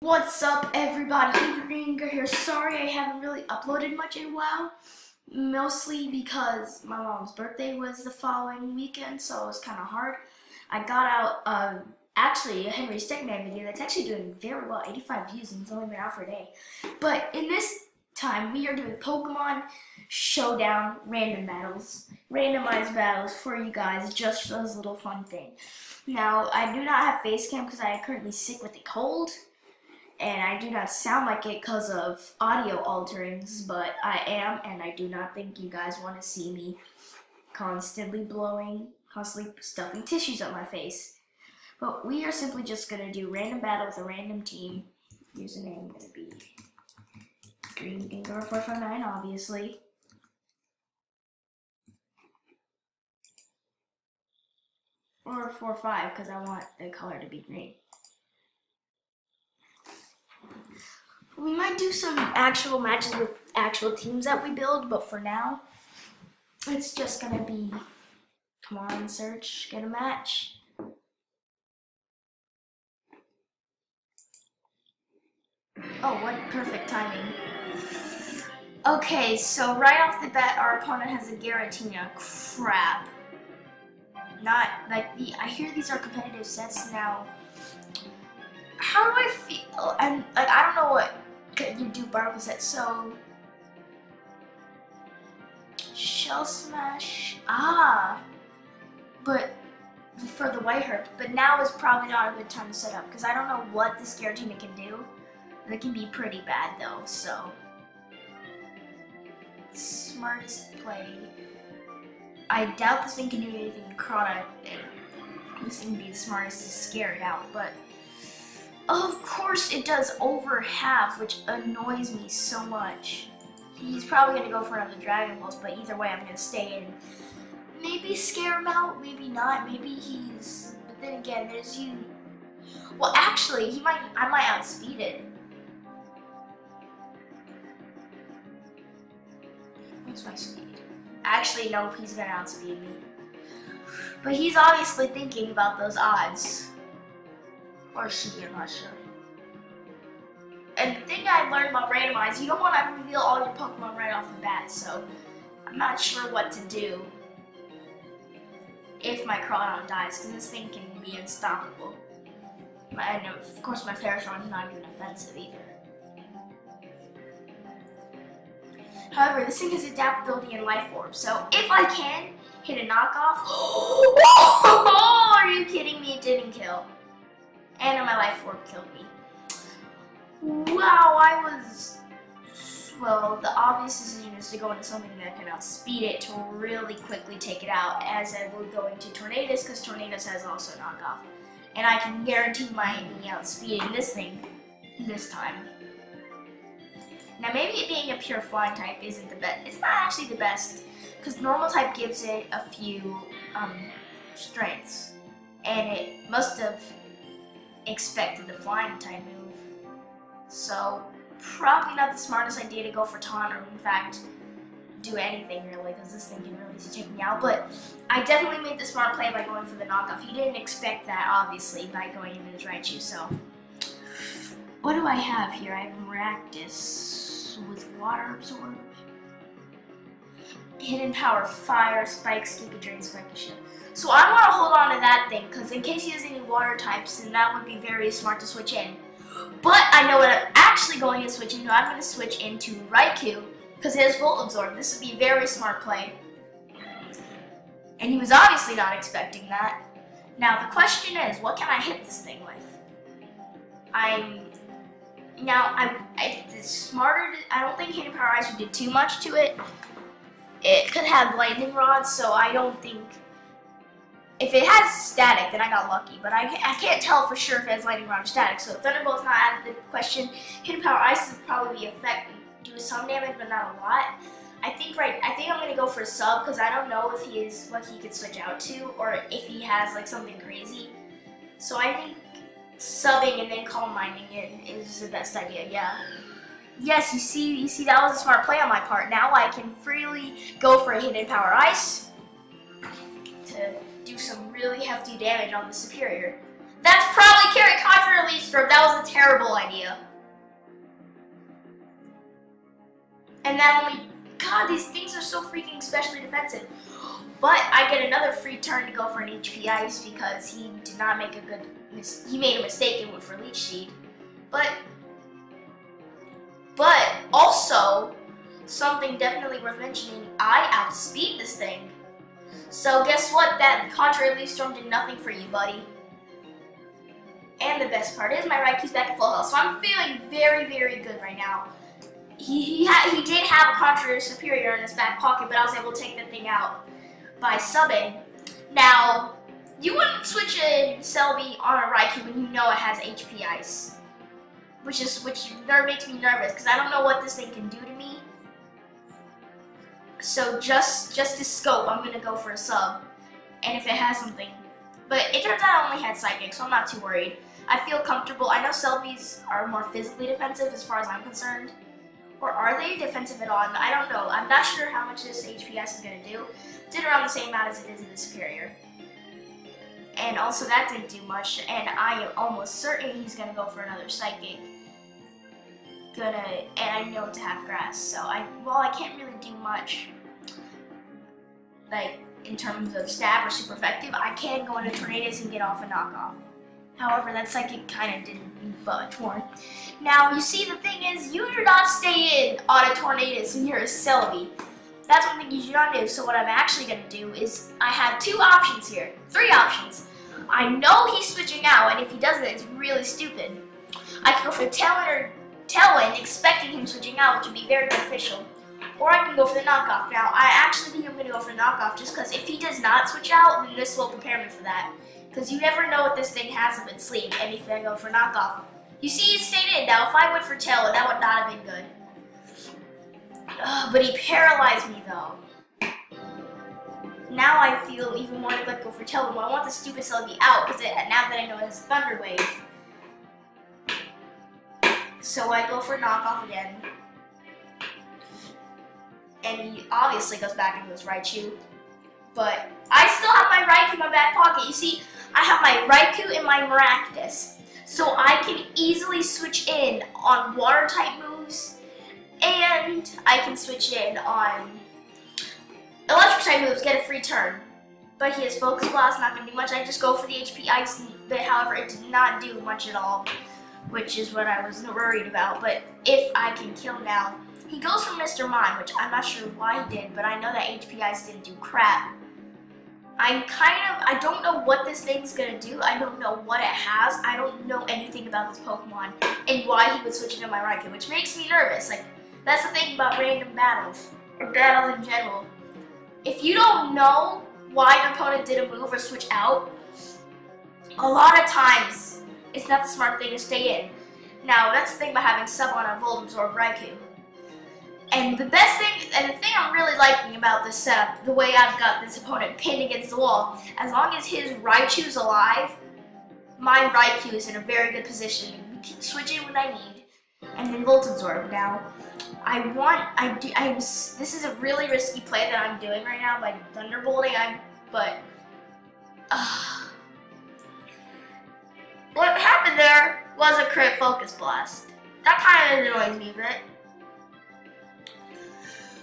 What's up, everybody? Ringer here. Sorry I haven't really uploaded much in a while. Mostly because my mom's birthday was the following weekend, so it was kind of hard. I got out actually a Henry Stickman video that's actually doing very well, 85 views, and it's only been out for a day. But in this time, we are doing Pokemon Showdown randomized battles for you guys, just as a little fun thing. Now, I do not have face cam because I am currently sick with a cold. And I do not sound like it because of audio alterings, but I am, and I do not think you guys want to see me constantly blowing, constantly stuffing tissues up my face. But we are simply just going to do random battle with a random team. Username going to be Green Ginger 459, obviously. Or 45, because I want the color to be green. We might do some actual matches with actual teams that we build, but for now, it's just gonna be, come on, search, get a match. Oh, what perfect timing. Okay, so right off the bat, our opponent has a Giratina. Crap. Not, like, I hear these are competitive sets now. How do I feel? And, like, I don't know what you do Barble set, so Shell Smash, but for the White Herb, but now is probably not a good time to set up because I don't know what this Giratina can do. It can be pretty bad though, so smartest play. I doubt this thing can do anything in Crota, and this thing would be the smartest to scare it out, but of course it does over half, which annoys me so much. He's probably going to go for another Dragon Pulse, but either way I'm going to stay in. Maybe scare him out, maybe not, maybe he's... But then again, there's you... Well, actually, I might outspeed it. What's my speed? Actually, nope, he's going to outspeed me. But he's obviously thinking about those odds. Or she, I'm not sure. And the thing I learned about Randomized, you don't want to reveal all your Pokemon right off the bat, so I'm not sure what to do if my Crawdon dies, because this thing can be unstoppable. And of course my Ferrothorn is not even offensive either. However, this thing has adaptability and Life Orb, so if I can hit a knockoff... Oh, are you kidding me? It didn't kill. And my Life Orb killed me. Wow, well, the obvious decision is to go into something that can outspeed it to really quickly take it out, as I will go into Tornadus, because Tornadus has also knockoff. And I can guarantee me outspeeding this thing this time. Now, maybe it being a pure flying type isn't the best. It's not actually the best, because normal type gives it a few strengths. And it must have expected the flying type move. So probably not the smartest idea to go for taunt, or in fact do anything really, because this thing can really take me out. But I definitely made the smart play by going for the knockoff. He didn't expect that, obviously, by going into his Raichu. So what do I have here? I have Maractus with Water Absorb, Hidden Power, Fire, Spike, Stupid Drain, Spike, and shit. So I want to hold on to that thing, because in case he has any water types, then that would be very smart to switch in. But I know what I'm actually going to switch into. I'm going to switch into Raikou, because it has Volt Absorb. This would be a very smart play. And he was obviously not expecting that. Now the question is, what can I hit this thing with? I don't think Hidden Power Ice would do too much to it. It could have Lightning Rod, so I don't think... If it has static, then I got lucky, but I can't tell for sure if it has Lightning Rod or static, so if Thunderbolt's not out of the question, Hidden Power Ice would probably be do some damage, but not a lot. I think I'm gonna go for a sub, because I don't know if he is what he could switch out to, or if he has like something crazy. So I think subbing and then Calm Minding it is the best idea, yeah. Yes, you see that was a smart play on my part. Now I can freely go for a Hidden Power Ice to do some really hefty damage on the superior. That's probably carry Contra Release Storm. That was a terrible idea. And that only, God, these things are so freaking specially defensive. But I get another free turn to go for an HP Ice because he did not make a good, he made a mistake and went for Leech Seed. But also, something definitely worth mentioning, I outspeed this thing. So guess what, that Contra Release Storm did nothing for you, buddy. And the best part is my Raikou's back at full health, so I'm feeling very, very good right now. He did have a Contra Superior in his back pocket, but I was able to take that thing out by subbing. Now, you wouldn't switch a Celebi on a Raikou when you know it has HP Ice. Which makes me nervous, because I don't know what this thing can do to me. So just to scope, I'm gonna go for a sub. And if it has something. But it turns out I only had Psychic, so I'm not too worried. I feel comfortable. I know Celebis are more physically defensive as far as I'm concerned. Or are they defensive at all? I don't know. I'm not sure how much this HPS is going to do. It did around the same amount as it is in the Superior. And also that didn't do much. And I am almost certain he's going to go for another Psychic. And I know to have Grass. So while I can't really do much, like in terms of stab or super effective, I can go into Tornadus and get off a knockoff. However, that Psychic kind of didn't budge more. Now, you see, the thing is, you do not stay in on a Tornadus when you're a Celebi. That's one thing you do not do. So what I'm actually going to do is, I have 2 options here. 3 options. I know he's switching out, and if he doesn't, it's really stupid. I can go for Tailwind, expecting him switching out, which would be very beneficial. Or I can go for the knockoff. Now, I actually think I'm going to go for the knockoff, just because if he does not switch out, then this will prepare me for that. Because you never know what this thing has up its sleeve, and if I go for knockoff. You see, he stayed in. Now, if I went for Tailwind, that would not have been good. But he paralyzed me, though. Now I feel even more to go for Tailwind. Well, I want the stupid Celebi out, because now that I know it has Thunder Wave. So I go for knockoff again. And he obviously goes back into his Raichu. But I still have my Raikou in my back pocket. You see, I have my Raikou and my Maractus. So I can easily switch in on Water-type moves. And I can switch in on Electric-type moves, get a free turn. But he has Focus Blast, not going to do much. I just go for the HP Ice, but however, it did not do much at all. Which is what I was worried about. But if I can kill now, he goes for Mr. Mime, which I'm not sure why he did, but I know that HP Ice didn't do crap. I don't know what this thing's gonna do. I don't know what it has. I don't know anything about this Pokemon and why he would switch into my Raikou, which makes me nervous. Like, that's the thing about random battles, or battles in general. If you don't know why your opponent did a move or switch out, a lot of times, it's not the smart thing to stay in. Now, that's the thing about having sub on a Volt Absorb Raikou. And the best thing, and the thing I'm really liking about this setup, the way I've got this opponent pinned against the wall, as long as his Raichu's alive, my Raikou is in a very good position. We can switch it when I need, and then Volt Absorb. Now, this is a really risky play that I'm doing right now by Thunderbolting, what happened there was a crit Focus Blast. That kind of annoys me a bit.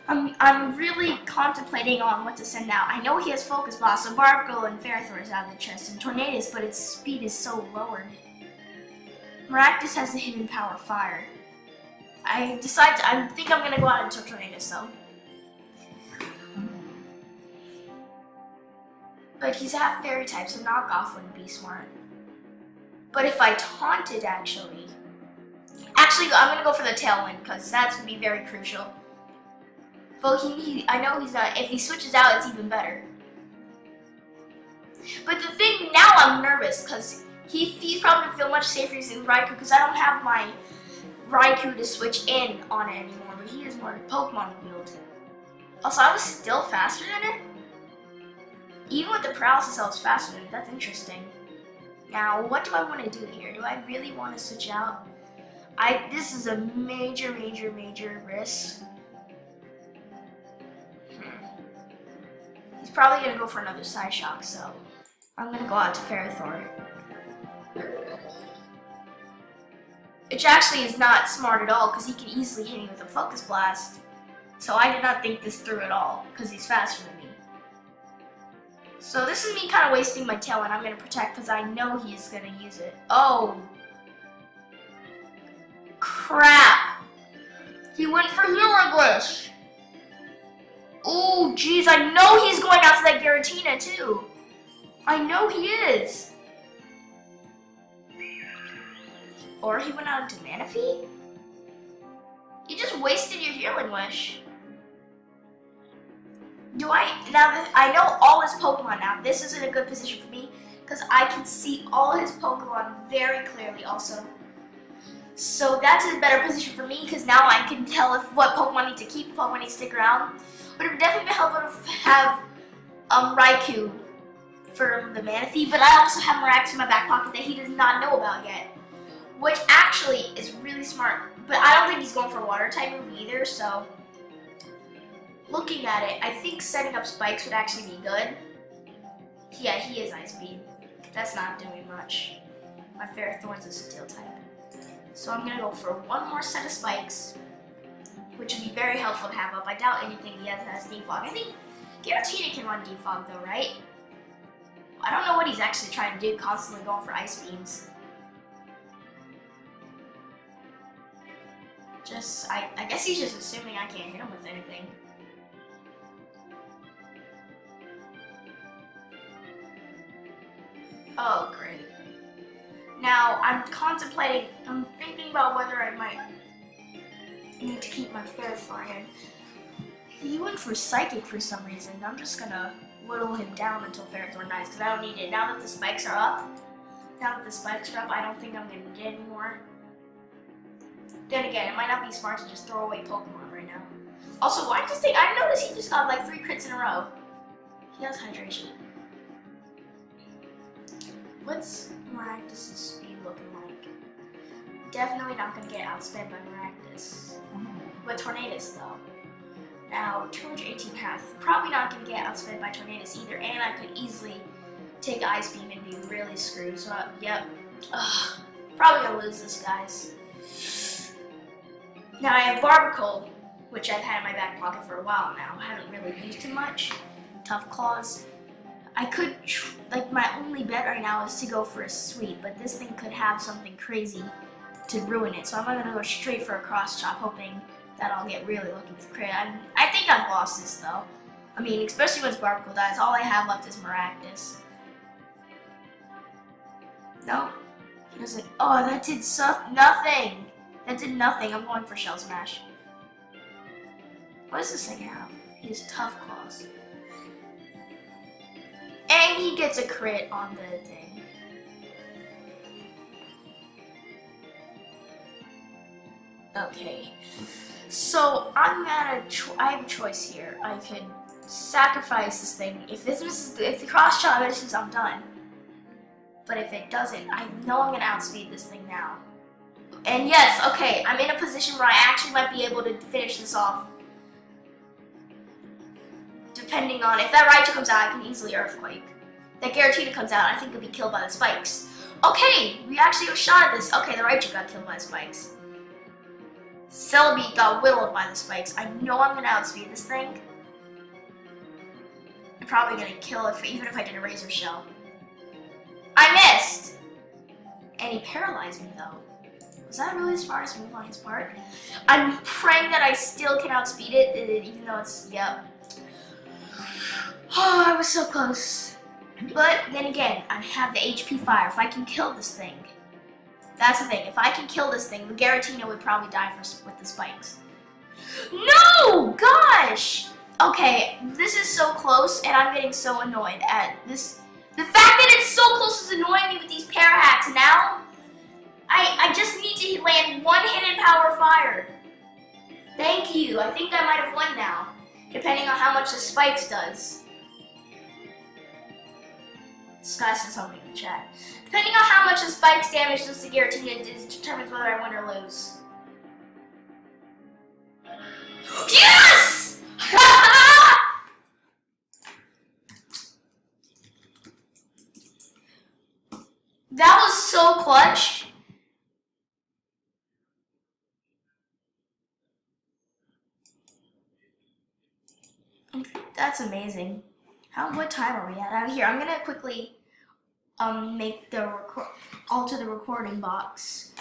I'm really contemplating on what to send out. I know he has Focus Blast, so Barkle and Ferrothor is out of the chest, and Tornadus, but its speed is so lowered. Maractus has the hidden power Fire. I think I'm gonna go out into Tornadus though. But he's half Fairy type, so knockoff wouldn't be smart. But if I taunted, actually, I'm gonna go for the Tailwind because that's gonna be very crucial. Well, I know he's not. If he switches out, it's even better. But the thing now, I'm nervous because he's probably gonna feel much safer using Raikou because I don't have my Raikou to switch in on it anymore. But he has more Pokemon to wield. Also, I was still faster than it. Even with the paralysis, I was faster than it. That's interesting. Now, what do I want to do here? Do I really want to switch out? This is a major risk. He's probably going to go for another Psyshock, so I'm going to go out to Ferrothor. Which actually is not smart at all because he can easily hit me with a Focus Blast. So I did not think this through at all because he's faster than me. So this is me kind of wasting my tail, and I'm going to protect because I know he's going to use it. Oh. Crap. He went for Hero Glitch. Oh, jeez. I know he's going out to that Giratina, too. I know he is. Or he went out into Manaphy? You just wasted your Healing Wish. Now that I know all his Pokemon now, this isn't a good position for me because I can see all his Pokemon very clearly also. So that's a better position for me because now I can tell what Pokemon need to keep, what Pokemon need to stick around. But it would definitely be helpful to have Raikou for the Manaphy, but I also have Mirax in my back pocket that he does not know about yet. Which actually is really smart, but I don't think he's going for a water type move either, so looking at it, I think setting up spikes would actually be good. Yeah, he is Ice Beam. That's not doing much. My Ferrothorn's a Steel type. So I'm gonna go for one more set of spikes, which would be very helpful to have up. I doubt anything he has Defog. I think Giratina can run Defog though, right? I don't know what he's actually trying to do, constantly going for Ice Beams. I guess he's just assuming I can't hit him with anything. Oh, great. Now, I'm thinking about whether I might need to keep my Ferrothorn in. He went for Psychic for some reason. I'm just gonna whittle him down until Ferrothorn dies, because I don't need it. Now that the spikes are up, I don't think I'm gonna get any more. Then again, it might not be smart to just throw away Pokemon right now. Also, I noticed he just got like 3 crits in a row. He has Hydration. What's Maractus's speed looking like? Definitely not gonna get outsped by Maractus. But Tornadus though. Now, 218 Health. Probably not gonna get outsped by Tornadus either, and I could easily take Ice Beam and be really screwed. So, yep. Ugh. Probably gonna lose this, guys. Now I have Barbacle, which I've had in my back pocket for a while now. I haven't really used too much. Tough Claws. I could, my only bet right now is to go for a Sweep, but this thing could have something crazy to ruin it. So I'm gonna go straight for a Cross Chop, hoping that I'll get really lucky with crit. I think I've lost this though. I mean, especially once Barbacle dies, all I have left is Maractus. No, he doesn't. Oh, that did nothing. That did nothing. I'm going for Shell Smash. What does this thing have? He has Tough Claws. And he gets a crit on the thing. Okay. So I have a choice here. I could sacrifice this thing. If the Cross Chop misses, I'm done. But if it doesn't, I know I'm gonna outspeed this thing now. And yes, okay, I'm in a position where I actually might be able to finish this off. Depending on, if that Raichu comes out, I can easily Earthquake. If that Giratina comes out, I think it'll be killed by the spikes. Okay, we actually have a shot at this. Okay, the Raichu got killed by the spikes. Celebi got whittled by the spikes. I know I'm gonna outspeed this thing. I'm probably gonna kill it even if I did a Razor Shell. I missed! And he paralyzed me though. Was that really the smartest move on his part? I'm praying that I still can outspeed it, even though it's, yep. Oh, I was so close. But then again, I have the HP Fire. If I can kill this thing, that's the thing. If I can kill this thing, the Giratina would probably die with the spikes. No! Gosh! Okay, this is so close, and I'm getting so annoyed at this. The fact that it's so close is annoying me with these Parahats now. I just need to land one hidden Power Fire. Thank you. I think I might have won now, depending on how much the spikes does. This guy said something in the chat. Depending on how much the spikes damage does to Giratina, it determines whether I win or lose. Yes! That was so clutch. That's amazing. What time are we at? Out here, I'm gonna quickly make the alter the recording box.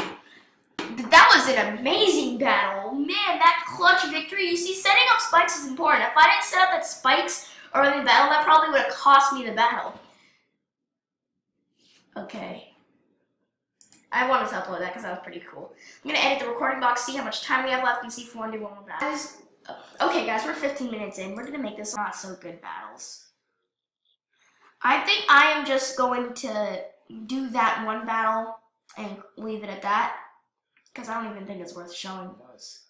That was an amazing battle. Man, that clutch victory. You see, setting up spikes is important. If I didn't set up that spikes early in the battle, that probably would have cost me the battle. Okay. I wanted to upload that because that was pretty cool. I'm going to edit the recording box, see how much time we have left, and see if we want to do one more battle. Okay, guys, we're 15 minutes in. We're going to make this not so good battles. I think I am just going to do that one battle and leave it at that, because I don't even think it's worth showing those.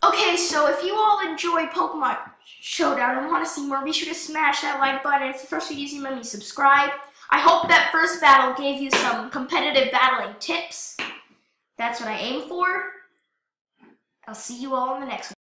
Okay, so if you all enjoy Pokemon Showdown and want to see more, be sure to smash that like button. If it's the first video you see, let me subscribe. I hope that first battle gave you some competitive battling tips. That's what I aim for. I'll see you all in the next one.